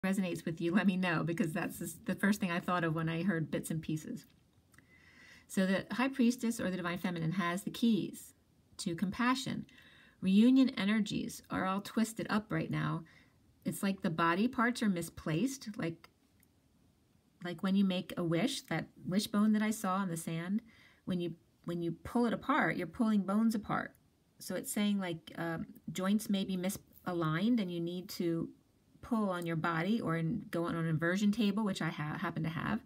resonates with you, let me know, because that's the first thing I thought of when I heard bits and pieces. So the High Priestess, or the Divine Feminine, has the keys to compassion. Reunion energies are all twisted up right now. It's like the body parts are misplaced, like when you make a wish, that wishbone that I saw on the sand, when you pull it apart, you're pulling bones apart. So it's saying like joints may be misaligned and you need to pull on your body or go on an inversion table, which I happen to have,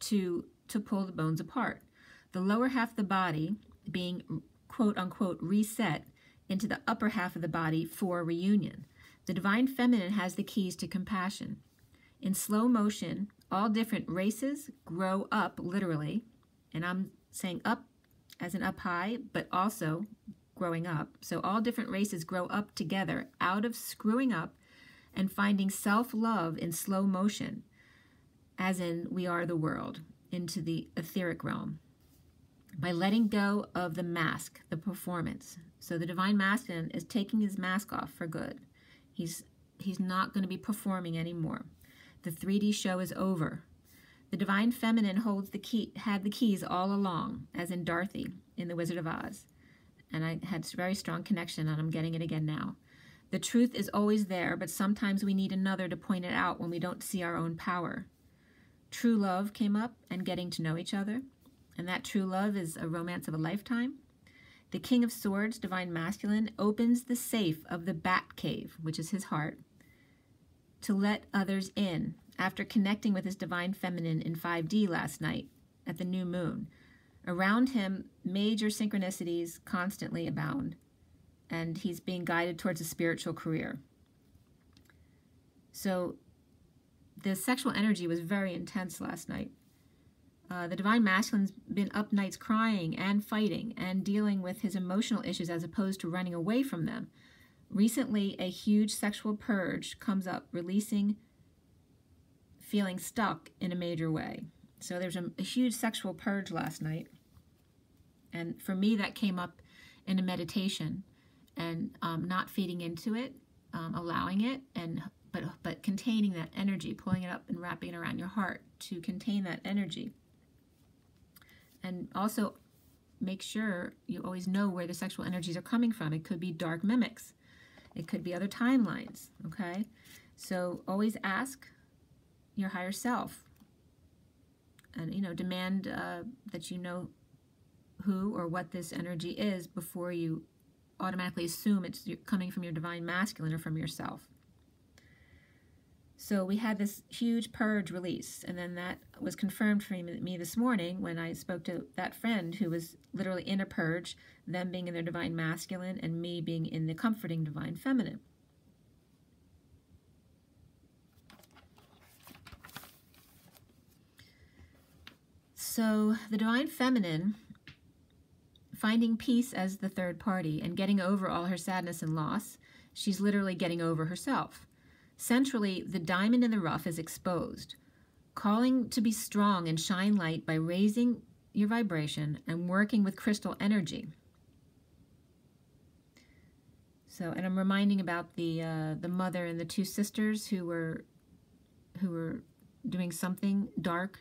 to pull the bones apart. The lower half of the body being quote unquote reset into the upper half of the body for reunion. The Divine Feminine has the keys to compassion. In slow motion, all different races grow up, literally, and I'm saying up as in up high, but also growing up. So all different races grow up together out of screwing up and finding self-love in slow motion, as in we are the world, into the etheric realm, by letting go of the mask, the performance. So the Divine Masculine is taking his mask off for good. He's not going to be performing anymore. The 3D show is over. The Divine Feminine had the keys all along, as in Dorothy in The Wizard of Oz. And I had a very strong connection, and I'm getting it again now. The truth is always there, but sometimes we need another to point it out when we don't see our own power. True love came up, and getting to know each other. And that true love is a romance of a lifetime. The King of Swords, Divine Masculine, opens the safe of the Bat Cave, which is his heart, to let others in after connecting with his Divine Feminine in 5D last night at the new moon. Around him, major synchronicities constantly abound, and he's being guided towards a spiritual career. So the sexual energy was very intense last night. The Divine Masculine's been up nights crying and fighting and dealing with his emotional issues as opposed to running away from them. Recently, a huge sexual purge comes up, releasing feeling stuck in a major way. So there's a huge sexual purge last night. And for me, that came up in a meditation and not feeding into it, allowing it, but containing that energy, pulling it up and wrapping it around your heart to contain that energy. And also make sure you always know where the sexual energies are coming from. It could be dark mimics. It could be other timelines, okay? So always ask your higher self and, demand that you know who or what this energy is before you automatically assume it's coming from your Divine Masculine or from yourself. So we had this huge purge release, and then that was confirmed for me this morning when I spoke to that friend who was literally in a purge, them being in their Divine Masculine and me being in the comforting Divine Feminine. So the Divine Feminine, finding peace as the third party and getting over all her sadness and loss, she's literally getting over herself. Centrally, the diamond in the rough is exposed, calling to be strong and shine light by raising your vibration and working with crystal energy. So, and I'm reminding about the mother and the two sisters who were doing something dark.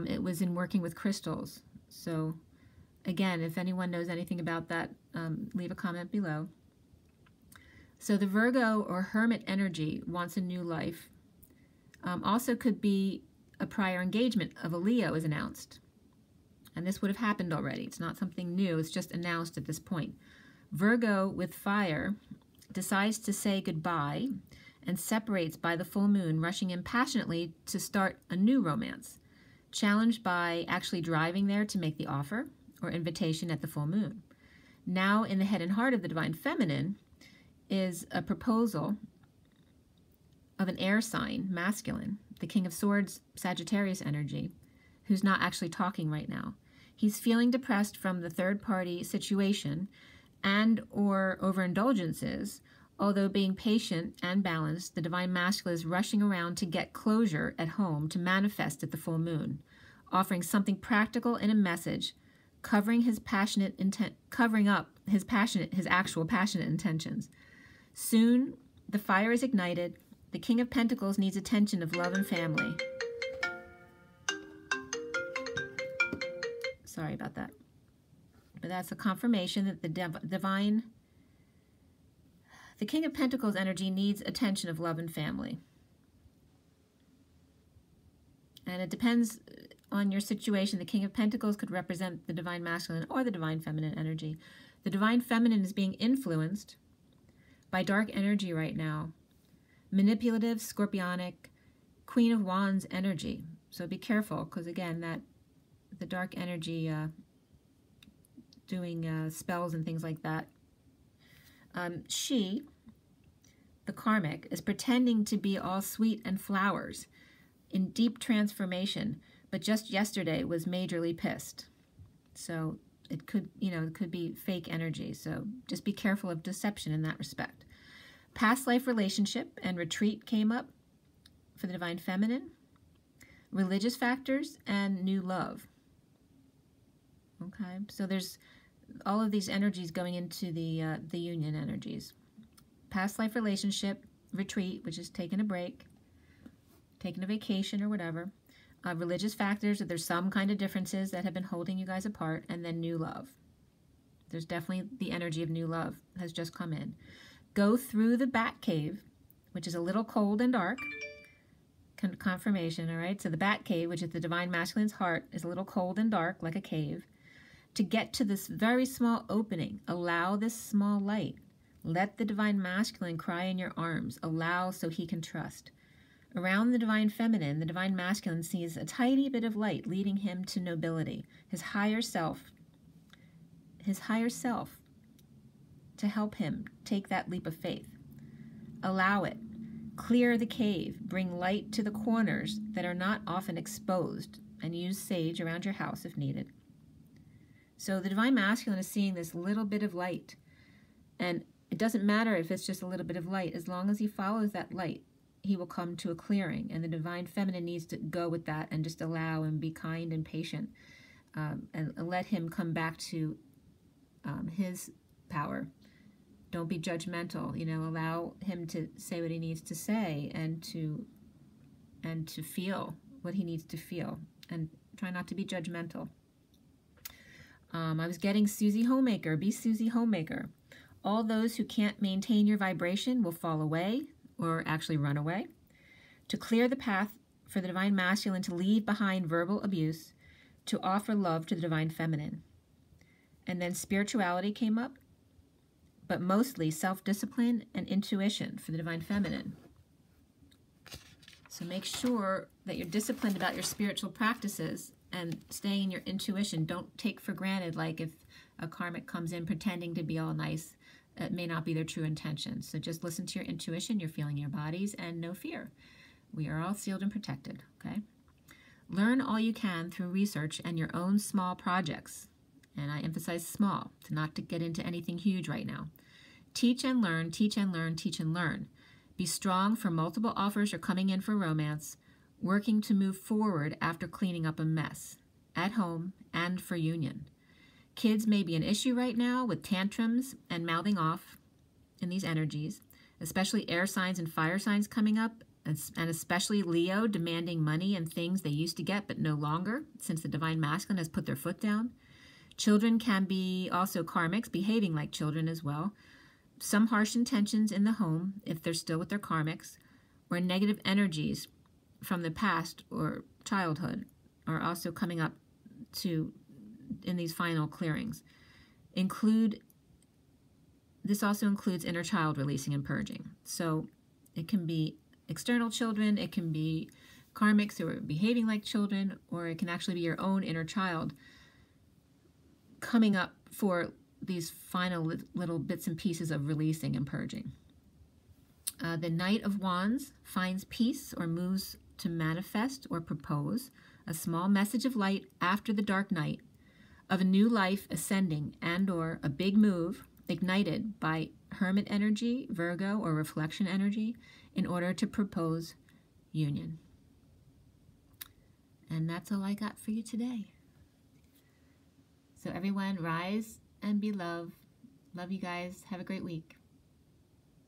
It was in working with crystals. So, again, if anyone knows anything about that, leave a comment below. So the Virgo or Hermit energy wants a new life. Also could be a prior engagement of a Leo is announced. And this would have happened already. It's not something new. It's just announced at this point. Virgo with fire decides to say goodbye and separates by the full moon, rushing in passionately to start a new romance, challenged by actually driving there to make the offer or invitation at the full moon. Now in the head and heart of the Divine Feminine is a proposal of an air sign, masculine, the King of Swords, Sagittarius energy, who's not actually talking right now. He's feeling depressed from the third-party situation and or overindulgences, although being patient and balanced, the Divine Masculine is rushing around to get closure at home to manifest at the full moon, offering something practical in a message, covering up his actual passionate intentions. Soon, the fire is ignited, The King of Pentacles needs attention of love and family. Sorry about that. But that's a confirmation that the divine, the King of Pentacles energy needs attention of love and family. And it depends on your situation. The King of Pentacles could represent the divine masculine or the divine feminine energy. The divine feminine is being influenced by dark energy right now. Manipulative, scorpionic, Queen of Wands energy. So be careful, because again, that the dark energy doing spells and things like that. She, the karmic, is pretending to be all sweet and flowers in deep transformation, but just yesterday was majorly pissed. So it could, it could be fake energy. So just be careful of deception in that respect. Past life relationship and retreat came up for the divine feminine. Religious factors and new love. Okay, so there's all of these energies going into the union energies. Past life relationship, retreat, which is taking a break, taking a vacation or whatever. Religious factors, that there's some kind of differences that have been holding you guys apart, and then new love. There's definitely the energy of new love has just come in. Go through the bat cave, which is a little cold and dark. Confirmation, all right? So the bat cave, which is the divine masculine's heart, is a little cold and dark, like a cave. To get to this very small opening, allow this small light. Let the divine masculine cry in your arms. Allow so he can trust. Around the divine feminine, the divine masculine sees a tiny bit of light leading him to nobility, his higher self, to help him take that leap of faith. Allow it. Clear the cave. Bring light to the corners that are not often exposed, and use sage around your house if needed. So the divine masculine is seeing this little bit of light, and it doesn't matter if it's just a little bit of light. As long as he follows that light, he will come to a clearing, and the divine feminine needs to go with that and just allow and be kind and patient, and let him come back to his power. Don't be judgmental, allow him to say what he needs to say, and to feel what he needs to feel, and try not to be judgmental. I was getting Susie Homemaker. Be Susie Homemaker. All those who can't maintain your vibration will fall away, or actually run away. To clear the path for the divine masculine to leave behind verbal abuse, to offer love to the divine feminine. And then spirituality came up, but mostly self-discipline and intuition for the divine feminine. So make sure that you're disciplined about your spiritual practices and staying in your intuition. Don't take for granted, like if a karmic comes in pretending to be all nice, it may not be their true intention. So just listen to your intuition, you're feeling your bodies, and no fear. We are all sealed and protected, okay? Learn all you can through research and your own small projects. And I emphasize small, not to get into anything huge right now. Teach and learn, teach and learn, teach and learn. Be strong, for multiple offers are coming in for romance, working to move forward after cleaning up a mess, at home and for union. Kids may be an issue right now with tantrums and mouthing off in these energies, especially air signs and fire signs coming up, and especially Leo demanding money and things they used to get but no longer, since the divine masculine has put their foot down. Children can be also karmics, behaving like children as well. Some harsh intentions in the home, if they're still with their karmics, or negative energies from the past or childhood are also coming up in these final clearings. This also includes inner child releasing and purging. So it can be external children, it can be karmics who are behaving like children, or it can actually be your own inner child coming up for these final little bits and pieces of releasing and purging. The Knight of Wands finds peace or moves to manifest or propose a small message of light after the dark night, of a new life ascending and or a big move ignited by hermit energy, Virgo, or reflection energy in order to propose union. And that's all I got for you today. So everyone, rise and be loved. Love you guys. Have a great week.